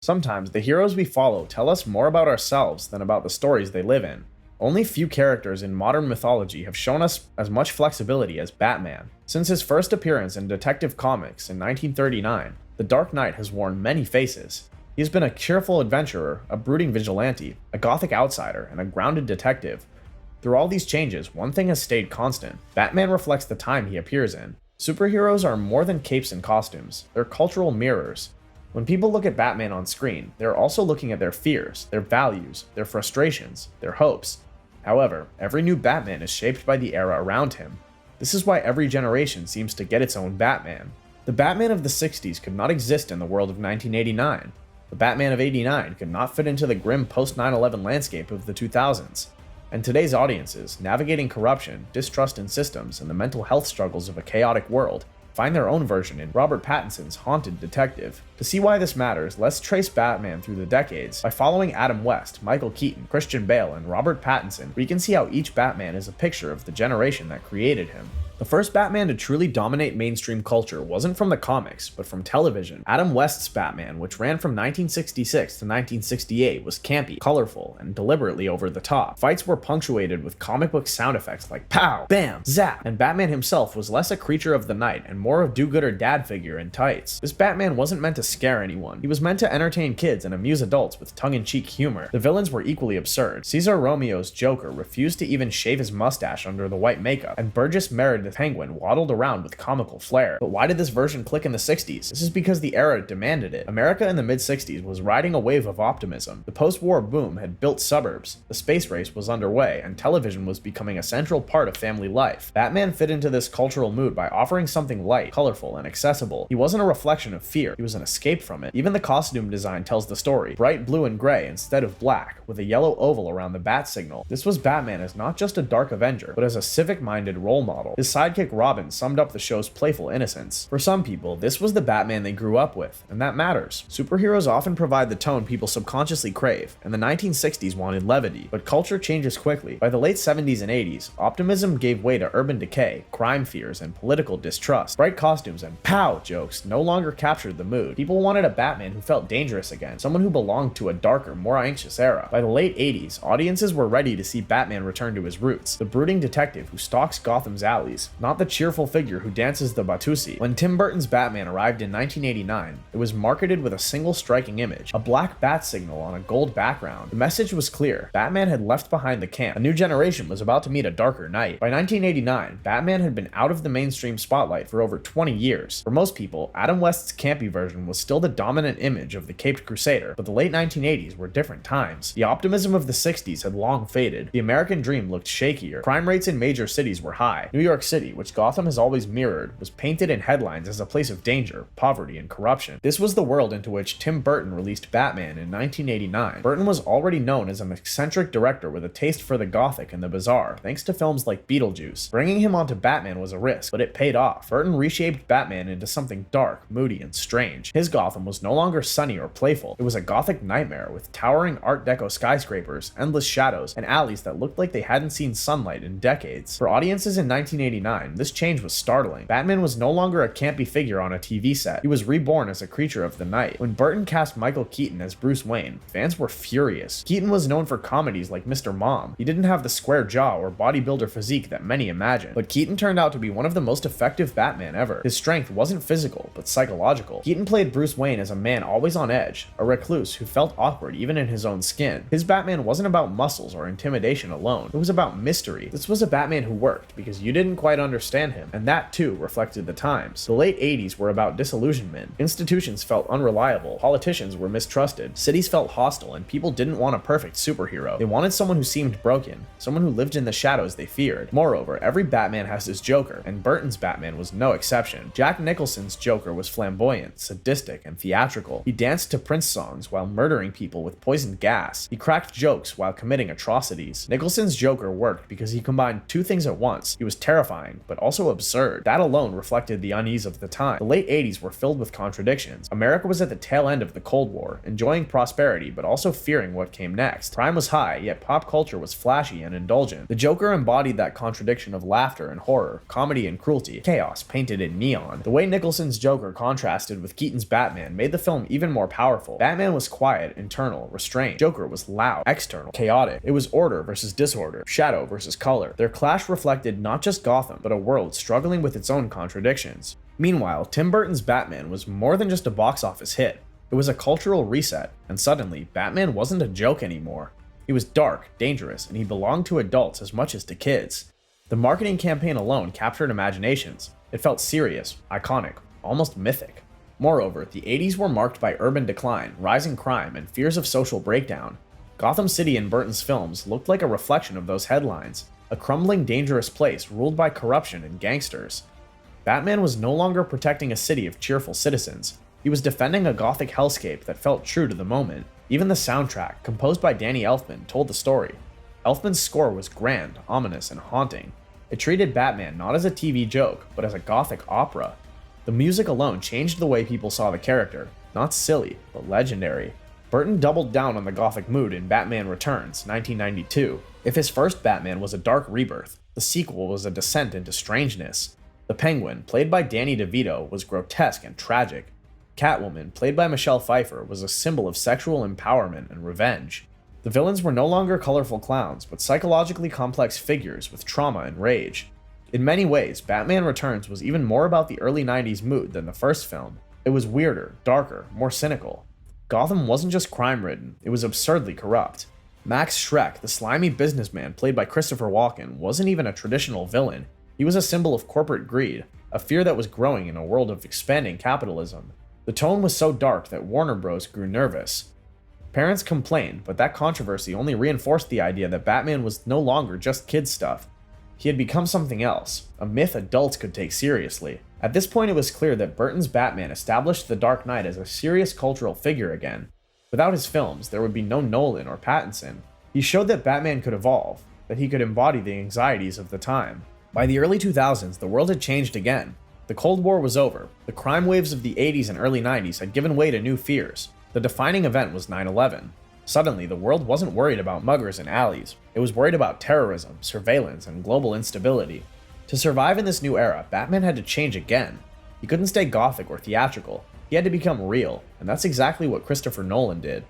Sometimes the heroes we follow tell us more about ourselves than about the stories they live in. Only few characters in modern mythology have shown us as much flexibility as Batman. Since his first appearance in Detective Comics in 1939, the Dark Knight has worn many faces. He has been a cheerful adventurer, a brooding vigilante, a gothic outsider, and a grounded detective. Through all these changes, one thing has stayed constant: Batman reflects the time he appears in. Superheroes are more than capes and costumes, they're cultural mirrors. When people look at Batman on screen, they're also looking at their fears, their values, their frustrations, their hopes. However, every new Batman is shaped by the era around him. This is why every generation seems to get its own Batman. The Batman of the 60s could not exist in the world of 1989. The Batman of 89 could not fit into the grim post-9/11 landscape of the 2000s. And today's audiences, navigating corruption, distrust in systems, and the mental health struggles of a chaotic world, find their own version in Robert Pattinson's Haunted Detective. To see why this matters, let's trace Batman through the decades. By following Adam West, Michael Keaton, Christian Bale, and Robert Pattinson, we can see how each Batman is a picture of the generation that created him. The first Batman to truly dominate mainstream culture wasn't from the comics, but from television. Adam West's Batman, which ran from 1966 to 1968, was campy, colorful, and deliberately over the top. Fights were punctuated with comic book sound effects like pow, bam, zap, and Batman himself was less a creature of the night and more a do-gooder dad figure in tights. This Batman wasn't meant to scare anyone. He was meant to entertain kids and amuse adults with tongue-in-cheek humor. The villains were equally absurd. Cesar Romeo's Joker refused to even shave his mustache under the white makeup, and Burgess Meredith Penguin waddled around with comical flair. But why did this version click in the 60s? This is because the era demanded it. America in the mid-60s was riding a wave of optimism. The post-war boom had built suburbs, the space race was underway, and television was becoming a central part of family life. Batman fit into this cultural mood by offering something light, colorful, and accessible. He wasn't a reflection of fear, he was an escape from it. Even the costume design tells the story. Bright blue and gray instead of black, with a yellow oval around the bat signal. This was Batman as not just a dark Avenger, but as a civic-minded role model. His sidekick Robin summed up the show's playful innocence. For some people, this was the Batman they grew up with, and that matters. Superheroes often provide the tone people subconsciously crave, and the 1960s wanted levity, but culture changes quickly. By the late 70s and 80s, optimism gave way to urban decay, crime fears, and political distrust. Bright costumes and pow jokes no longer captured the mood. People wanted a Batman who felt dangerous again, someone who belonged to a darker, more anxious era. By the late 80s, audiences were ready to see Batman return to his roots, the brooding detective who stalks Gotham's alleys, not the cheerful figure who dances the Batusi. When Tim Burton's Batman arrived in 1989, it was marketed with a single striking image, a black bat signal on a gold background. The message was clear: Batman had left behind the camp. A new generation was about to meet a darker knight. By 1989, Batman had been out of the mainstream spotlight for over 20 years. For most people, Adam West's campy version was still the dominant image of the caped crusader, but the late 1980s were different times. The optimism of the 60s had long faded. The American dream looked shakier. Crime rates in major cities were high. New York City, which Gotham has always mirrored, was painted in headlines as a place of danger, poverty, and corruption. This was the world into which Tim Burton released Batman in 1989. Burton was already known as an eccentric director with a taste for the gothic and the bizarre, thanks to films like Beetlejuice. Bringing him onto Batman was a risk, but it paid off. Burton reshaped Batman into something dark, moody, and strange. His Gotham was no longer sunny or playful. It was a gothic nightmare with towering Art Deco skyscrapers, endless shadows, and alleys that looked like they hadn't seen sunlight in decades. For audiences in 1989, this change was startling. Batman was no longer a campy figure on a TV set. He was reborn as a creature of the night. When Burton cast Michael Keaton as Bruce Wayne, fans were furious. Keaton was known for comedies like Mr. Mom. He didn't have the square jaw or bodybuilder physique that many imagined, but Keaton turned out to be one of the most effective Batman ever. His strength wasn't physical, but psychological. Keaton played Bruce Wayne as a man always on edge, a recluse who felt awkward even in his own skin. His Batman wasn't about muscles or intimidation alone. It was about mystery. This was a Batman who worked because you didn't quite understand him, and that too reflected the times. The late 80s were about disillusionment. Institutions felt unreliable, politicians were mistrusted, cities felt hostile, and people didn't want a perfect superhero. They wanted someone who seemed broken, someone who lived in the shadows they feared. Moreover, every Batman has his Joker, and Burton's Batman was no exception. Jack Nicholson's Joker was flamboyant, sadistic, and theatrical. He danced to Prince songs while murdering people with poisoned gas. He cracked jokes while committing atrocities. Nicholson's Joker worked because he combined two things at once. He was terrifying terrifying, but also absurd. That alone reflected the unease of the time. The late 80s were filled with contradictions. America was at the tail end of the Cold War, enjoying prosperity, but also fearing what came next. Crime was high, yet pop culture was flashy and indulgent. The Joker embodied that contradiction of laughter and horror, comedy and cruelty, chaos painted in neon. The way Nicholson's Joker contrasted with Keaton's Batman made the film even more powerful. Batman was quiet, internal, restrained. Joker was loud, external, chaotic. It was order versus disorder, shadow versus color. Their clash reflected not just Gotham, but a world struggling with its own contradictions. Meanwhile, Tim Burton's Batman was more than just a box office hit. It was a cultural reset, and suddenly, Batman wasn't a joke anymore. He was dark, dangerous, and he belonged to adults as much as to kids. The marketing campaign alone captured imaginations. It felt serious, iconic, almost mythic. Moreover, the 80s were marked by urban decline, rising crime, and fears of social breakdown. Gotham City in Burton's films looked like a reflection of those headlines, a crumbling, dangerous place ruled by corruption and gangsters. Batman was no longer protecting a city of cheerful citizens. He was defending a gothic hellscape that felt true to the moment. Even the soundtrack, composed by Danny Elfman, told the story. Elfman's score was grand, ominous, and haunting. It treated Batman not as a TV joke, but as a gothic opera. The music alone changed the way people saw the character, not silly, but legendary. Burton doubled down on the gothic mood in Batman Returns, 1992. If his first Batman was a dark rebirth, the sequel was a descent into strangeness. The Penguin, played by Danny DeVito, was grotesque and tragic. Catwoman, played by Michelle Pfeiffer, was a symbol of sexual empowerment and revenge. The villains were no longer colorful clowns, but psychologically complex figures with trauma and rage. In many ways, Batman Returns was even more about the early 90s mood than the first film. It was weirder, darker, more cynical. Gotham wasn't just crime-ridden, it was absurdly corrupt. Max Schreck, the slimy businessman played by Christopher Walken, wasn't even a traditional villain. He was a symbol of corporate greed, a fear that was growing in a world of expanding capitalism. The tone was so dark that Warner Bros. Grew nervous. Parents complained, but that controversy only reinforced the idea that Batman was no longer just kids' stuff. He had become something else, a myth adults could take seriously. At this point, it was clear that Burton's Batman established the Dark Knight as a serious cultural figure again. Without his films, there would be no Nolan or Pattinson. He showed that Batman could evolve, that he could embody the anxieties of the time. By the early 2000s, the world had changed again. The Cold War was over. The crime waves of the 80s and early 90s had given way to new fears. The defining event was 9/11. Suddenly, the world wasn't worried about muggers and alleys. It was worried about terrorism, surveillance, and global instability. To survive in this new era, Batman had to change again. He couldn't stay gothic or theatrical. He had to become real, and that's exactly what Christopher Nolan did.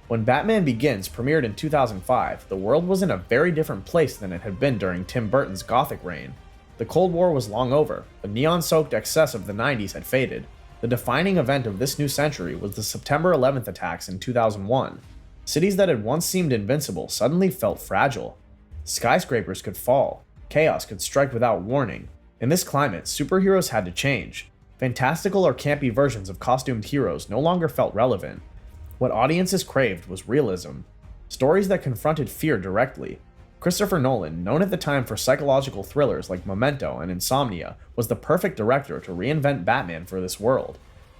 When Batman Begins premiered in 2005, the world was in a very different place than it had been during Tim Burton's gothic reign. The Cold War was long over. The neon-soaked excess of the 90s had faded. The defining event of this new century was the September 11th attacks in 2001. Cities that had once seemed invincible suddenly felt fragile. Skyscrapers could fall. Chaos could strike without warning. In this climate, superheroes had to change. Fantastical or campy versions of costumed heroes no longer felt relevant. What audiences craved was realism. Stories that confronted fear directly. Christopher Nolan, known at the time for psychological thrillers like Memento and Insomnia, was the perfect director to reinvent Batman for this world.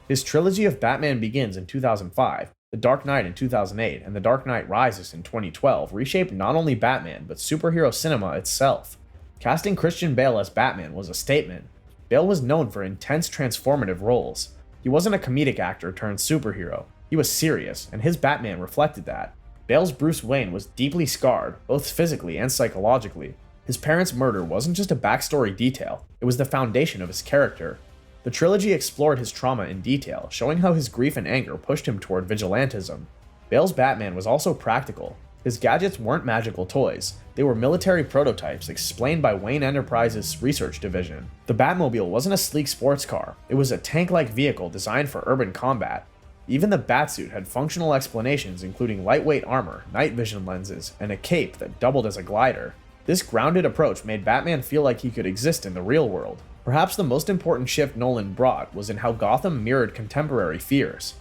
His trilogy of Batman Begins in 2005, The Dark Knight in 2008, and The Dark Knight Rises in 2012 reshaped not only Batman, but superhero cinema itself. Casting Christian Bale as Batman was a statement. Bale was known for intense transformative roles. He wasn't a comedic actor turned superhero. He was serious, and his Batman reflected that. Bale's Bruce Wayne was deeply scarred, both physically and psychologically. His parents' murder wasn't just a backstory detail, it was the foundation of his character. The trilogy explored his trauma in detail, showing how his grief and anger pushed him toward vigilantism. Bale's Batman was also practical. His gadgets weren't magical toys, they were military prototypes explained by Wayne Enterprises' research division. The Batmobile wasn't a sleek sports car, it was a tank-like vehicle designed for urban combat. Even the Batsuit had functional explanations including lightweight armor, night vision lenses, and a cape that doubled as a glider. This grounded approach made Batman feel like he could exist in the real world. Perhaps the most important shift Nolan brought was in how Gotham mirrored contemporary fears.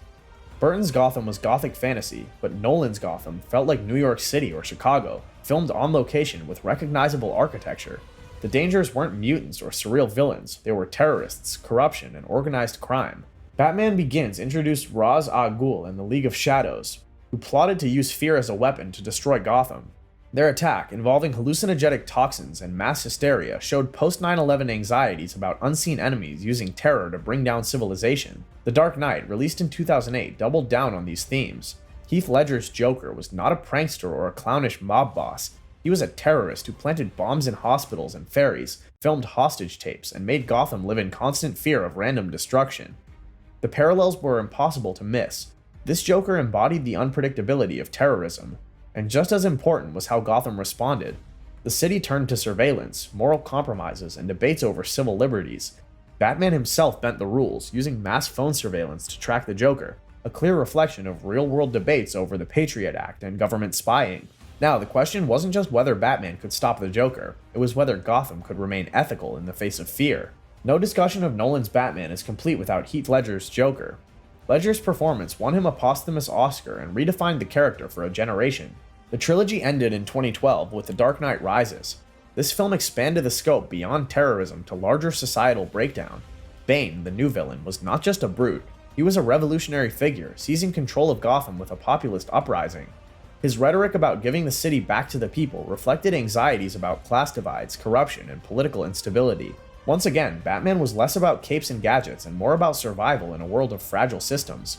Burton's Gotham was gothic fantasy, but Nolan's Gotham felt like New York City or Chicago, filmed on location with recognizable architecture. The dangers weren't mutants or surreal villains, they were terrorists, corruption, and organized crime. Batman Begins introduced Ra's al Ghul and the League of Shadows, who plotted to use fear as a weapon to destroy Gotham. Their attack, involving hallucinogenic toxins and mass hysteria, showed post 9/11 anxieties about unseen enemies using terror to bring down civilization. The Dark Knight, released in 2008, doubled down on these themes. Heath Ledger's Joker was not a prankster or a clownish mob boss. He was a terrorist who planted bombs in hospitals and ferries, filmed hostage tapes, and made Gotham live in constant fear of random destruction. The parallels were impossible to miss. This Joker embodied the unpredictability of terrorism. And just as important was how Gotham responded. The city turned to surveillance, moral compromises, and debates over civil liberties. Batman himself bent the rules, using mass phone surveillance to track the Joker, a clear reflection of real-world debates over the Patriot Act and government spying. Now, the question wasn't just whether Batman could stop the Joker, it was whether Gotham could remain ethical in the face of fear. No discussion of Nolan's Batman is complete without Heath Ledger's Joker. Ledger's performance won him a posthumous Oscar and redefined the character for a generation. The trilogy ended in 2012 with The Dark Knight Rises. This film expanded the scope beyond terrorism to larger societal breakdown. Bane, the new villain, was not just a brute. He was a revolutionary figure, seizing control of Gotham with a populist uprising. His rhetoric about giving the city back to the people reflected anxieties about class divides, corruption, and political instability. Once again, Batman was less about capes and gadgets and more about survival in a world of fragile systems.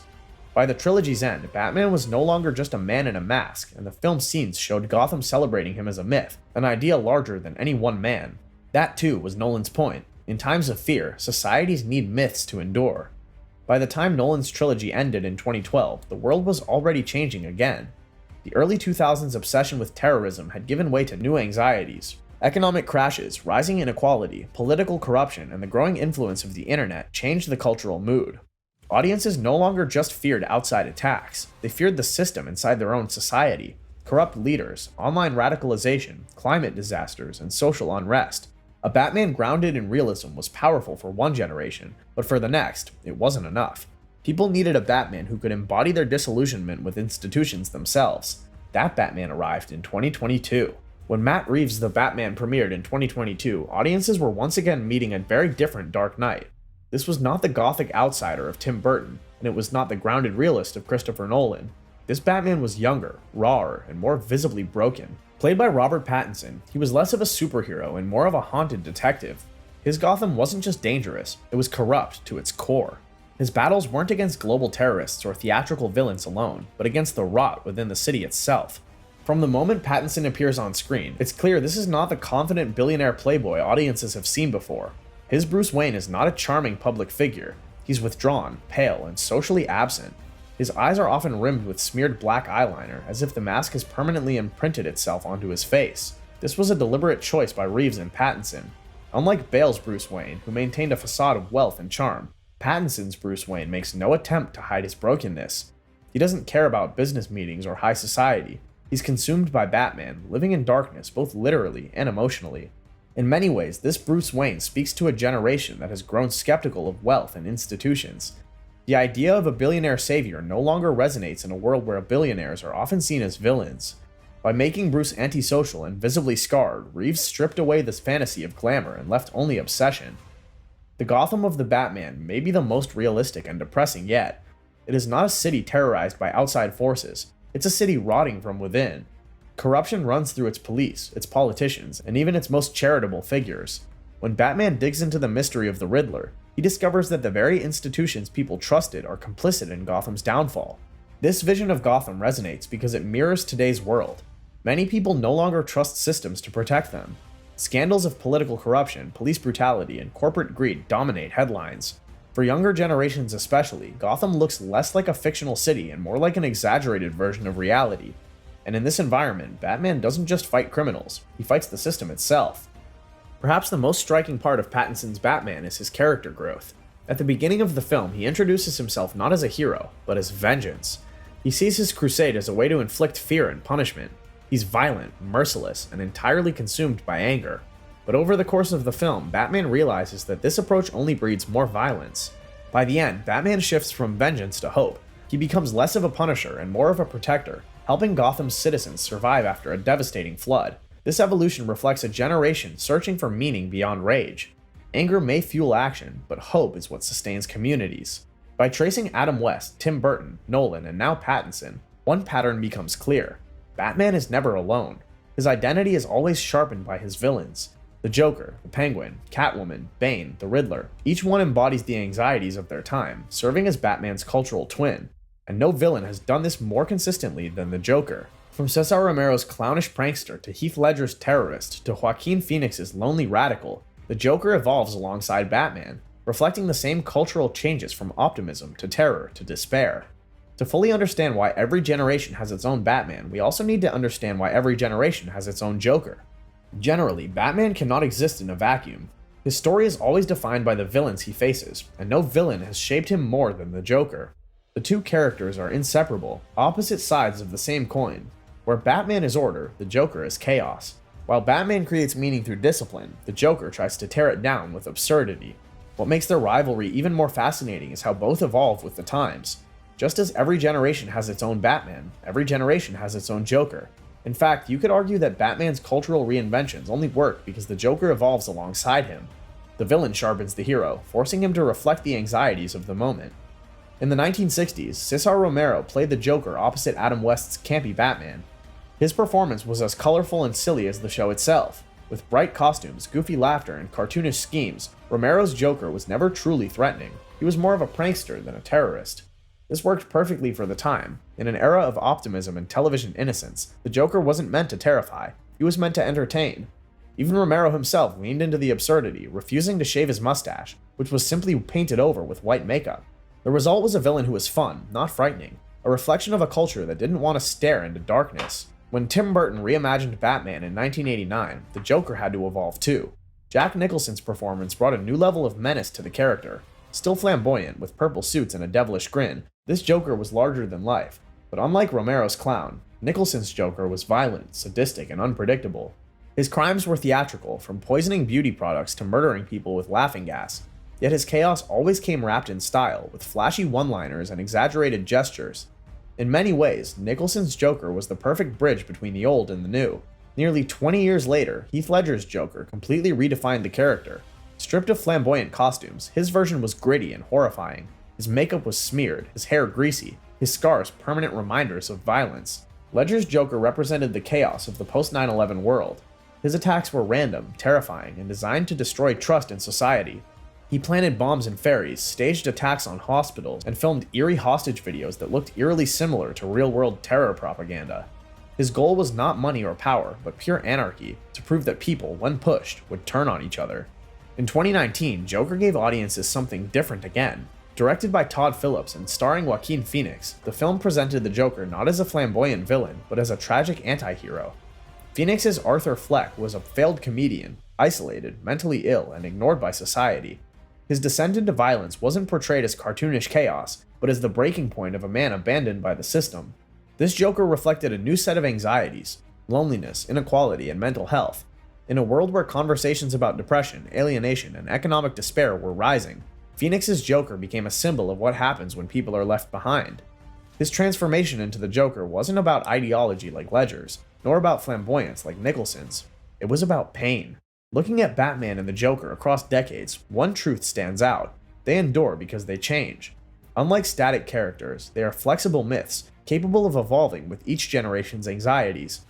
By the trilogy's end, Batman was no longer just a man in a mask, and the film's scenes showed Gotham celebrating him as a myth, an idea larger than any one man. That too was Nolan's point. In times of fear, societies need myths to endure. By the time Nolan's trilogy ended in 2012, the world was already changing again. The early 2000s obsession with terrorism had given way to new anxieties. Economic crashes, rising inequality, political corruption, and the growing influence of the internet changed the cultural mood. Audiences no longer just feared outside attacks, they feared the system inside their own society. Corrupt leaders, online radicalization, climate disasters, and social unrest. A Batman grounded in realism was powerful for one generation, but for the next, it wasn't enough. People needed a Batman who could embody their disillusionment with institutions themselves. That Batman arrived in 2022. When Matt Reeves' The Batman premiered in 2022, audiences were once again meeting a very different Dark Knight. This was not the gothic outsider of Tim Burton, and it was not the grounded realist of Christopher Nolan. This Batman was younger, rawer, and more visibly broken. Played by Robert Pattinson, he was less of a superhero and more of a haunted detective. His Gotham wasn't just dangerous, it was corrupt to its core. His battles weren't against global terrorists or theatrical villains alone, but against the rot within the city itself. From the moment Pattinson appears on screen, it's clear this is not the confident billionaire playboy audiences have seen before. His Bruce Wayne is not a charming public figure. He's withdrawn, pale, and socially absent. His eyes are often rimmed with smeared black eyeliner, as if the mask has permanently imprinted itself onto his face. This was a deliberate choice by Reeves and Pattinson. Unlike Bale's Bruce Wayne, who maintained a facade of wealth and charm, Pattinson's Bruce Wayne makes no attempt to hide his brokenness. He doesn't care about business meetings or high society. He's consumed by Batman, living in darkness both literally and emotionally. In many ways, this Bruce Wayne speaks to a generation that has grown skeptical of wealth and institutions. The idea of a billionaire savior no longer resonates in a world where billionaires are often seen as villains. By making Bruce antisocial and visibly scarred, Reeves stripped away this fantasy of glamour and left only obsession. The Gotham of the Batman may be the most realistic and depressing yet. It is not a city terrorized by outside forces, it's a city rotting from within. Corruption runs through its police, its politicians, and even its most charitable figures. When Batman digs into the mystery of the Riddler, he discovers that the very institutions people trusted are complicit in Gotham's downfall. This vision of Gotham resonates because it mirrors today's world. Many people no longer trust systems to protect them. Scandals of political corruption, police brutality, and corporate greed dominate headlines. For younger generations especially, Gotham looks less like a fictional city and more like an exaggerated version of reality. And in this environment, Batman doesn't just fight criminals, he fights the system itself. Perhaps the most striking part of Pattinson's Batman is his character growth. At the beginning of the film, he introduces himself not as a hero, but as vengeance. He sees his crusade as a way to inflict fear and punishment. He's violent, merciless, and entirely consumed by anger. But over the course of the film, Batman realizes that this approach only breeds more violence. By the end, Batman shifts from vengeance to hope. He becomes less of a punisher and more of a protector, helping Gotham's citizens survive after a devastating flood. This evolution reflects a generation searching for meaning beyond rage. Anger may fuel action, but hope is what sustains communities. By tracing Adam West, Tim Burton, Nolan, and now Pattinson, one pattern becomes clear. Batman is never alone. His identity is always sharpened by his villains. The Joker, the Penguin, Catwoman, Bane, the Riddler, each one embodies the anxieties of their time, serving as Batman's cultural twin. And no villain has done this more consistently than the Joker. From Cesar Romero's clownish prankster to Heath Ledger's terrorist to Joaquin Phoenix's lonely radical, the Joker evolves alongside Batman, reflecting the same cultural changes from optimism to terror to despair. To fully understand why every generation has its own Batman, we also need to understand why every generation has its own Joker. Generally, Batman cannot exist in a vacuum. His story is always defined by the villains he faces, and no villain has shaped him more than the Joker. The two characters are inseparable, opposite sides of the same coin. Where Batman is order, the Joker is chaos. While Batman creates meaning through discipline, the Joker tries to tear it down with absurdity. What makes their rivalry even more fascinating is how both evolve with the times. Just as every generation has its own Batman, every generation has its own Joker. In fact, you could argue that Batman's cultural reinventions only work because the Joker evolves alongside him. The villain sharpens the hero, forcing him to reflect the anxieties of the moment. In the 1960s, Cesar Romero played the Joker opposite Adam West's campy Batman. His performance was as colorful and silly as the show itself. With bright costumes, goofy laughter, and cartoonish schemes, Romero's Joker was never truly threatening. He was more of a prankster than a terrorist. This worked perfectly for the time. In an era of optimism and television innocence, the Joker wasn't meant to terrify, he was meant to entertain. Even Romero himself leaned into the absurdity, refusing to shave his mustache, which was simply painted over with white makeup. The result was a villain who was fun, not frightening, a reflection of a culture that didn't want to stare into darkness. When Tim Burton reimagined Batman in 1989, the Joker had to evolve too. Jack Nicholson's performance brought a new level of menace to the character. Still flamboyant, with purple suits and a devilish grin, this Joker was larger than life. But unlike Romero's clown, Nicholson's Joker was violent, sadistic, and unpredictable. His crimes were theatrical, from poisoning beauty products to murdering people with laughing gas. Yet his chaos always came wrapped in style, with flashy one-liners and exaggerated gestures. In many ways, Nicholson's Joker was the perfect bridge between the old and the new. Nearly 20 years later, Heath Ledger's Joker completely redefined the character. Stripped of flamboyant costumes, his version was gritty and horrifying. His makeup was smeared, his hair greasy, his scars permanent reminders of violence. Ledger's Joker represented the chaos of the post-9/11 world. His attacks were random, terrifying, and designed to destroy trust in society. He planted bombs in ferries, staged attacks on hospitals, and filmed eerie hostage videos that looked eerily similar to real-world terror propaganda. His goal was not money or power, but pure anarchy, to prove that people, when pushed, would turn on each other. In 2019, Joker gave audiences something different again. Directed by Todd Phillips and starring Joaquin Phoenix, the film presented the Joker not as a flamboyant villain, but as a tragic anti-hero. Phoenix's Arthur Fleck was a failed comedian, isolated, mentally ill, and ignored by society. His descent into violence wasn't portrayed as cartoonish chaos, but as the breaking point of a man abandoned by the system. This Joker reflected a new set of anxieties: loneliness, inequality, and mental health. In a world where conversations about depression, alienation, and economic despair were rising, Phoenix's Joker became a symbol of what happens when people are left behind. His transformation into the Joker wasn't about ideology like Ledger's, nor about flamboyance like Nicholson's. It was about pain. Looking at Batman and the Joker across decades, one truth stands out: they endure because they change. Unlike static characters, they are flexible myths, capable of evolving with each generation's anxieties.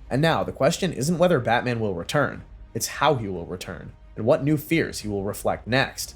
And now, the question isn't whether Batman will return, it's how he will return, and what new fears he will reflect next.